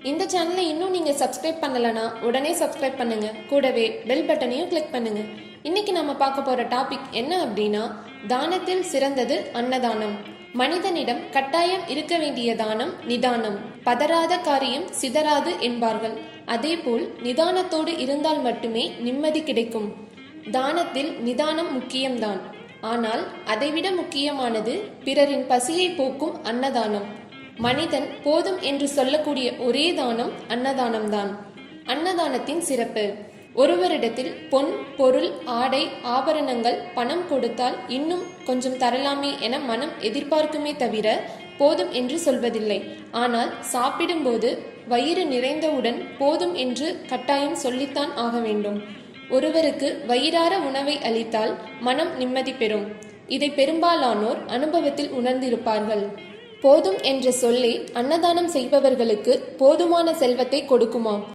இந்த சேனலை இன்னும் நீங்கள் சப்ஸ்கிரைப் பண்ணலனா உடனே சப்ஸ்கிரைப் பண்ணுங்க. கூடவே பெல் பட்டனையும் கிளிக் பண்ணுங்க. இன்னைக்கு நம்ம பார்க்க போற டாபிக் என்ன அப்படின்னா, தானத்தில் சிறந்தது அன்னதானம். மனிதனிடம் கட்டாயம் இருக்க வேண்டிய தானம் நிதானம். பதறாத காரியம் சிதறாது என்பார்கள். அதேபோல் நிதானத்தோடு இருந்தால் மட்டுமே நிம்மதி கிடைக்கும். தானத்தில் நிதானம் முக்கியம்தான். ஆனால் அதைவிட முக்கியமானது பிறரின் பசியை போக்கும் அன்னதானம். மனிதன் போதும் என்று சொல்லக்கூடிய ஒரே தானம் அன்னதானம்தான். அன்னதானத்தின் சிறப்பு: ஒருவரிடத்தில் பொன், பொருள், ஆடை, ஆபரணங்கள், பணம் கொடுத்தால் இன்னும் கொஞ்சம் தரலாமே என மனம் எதிர்பார்க்குமே தவிர போதும் என்று சொல்வதில்லை. ஆனால் சாப்பிடும்போது வயிறு நிறைந்தவுடன் போதும் என்று கட்டாயம் சொல்லித்தான் ஆக வேண்டும். ஒருவருக்கு வயிறார உணவை அளித்தால் மனம் நிம்மதி பெறும். இதை பெரும்பாலானோர் அனுபவத்தில் உணர்ந்திருப்பார்கள். போதும் என்ற சொல்லே அன்னதானம் செய்பவர்களுக்கு போதுமான செல்வத்தை கொடுக்குமாம்.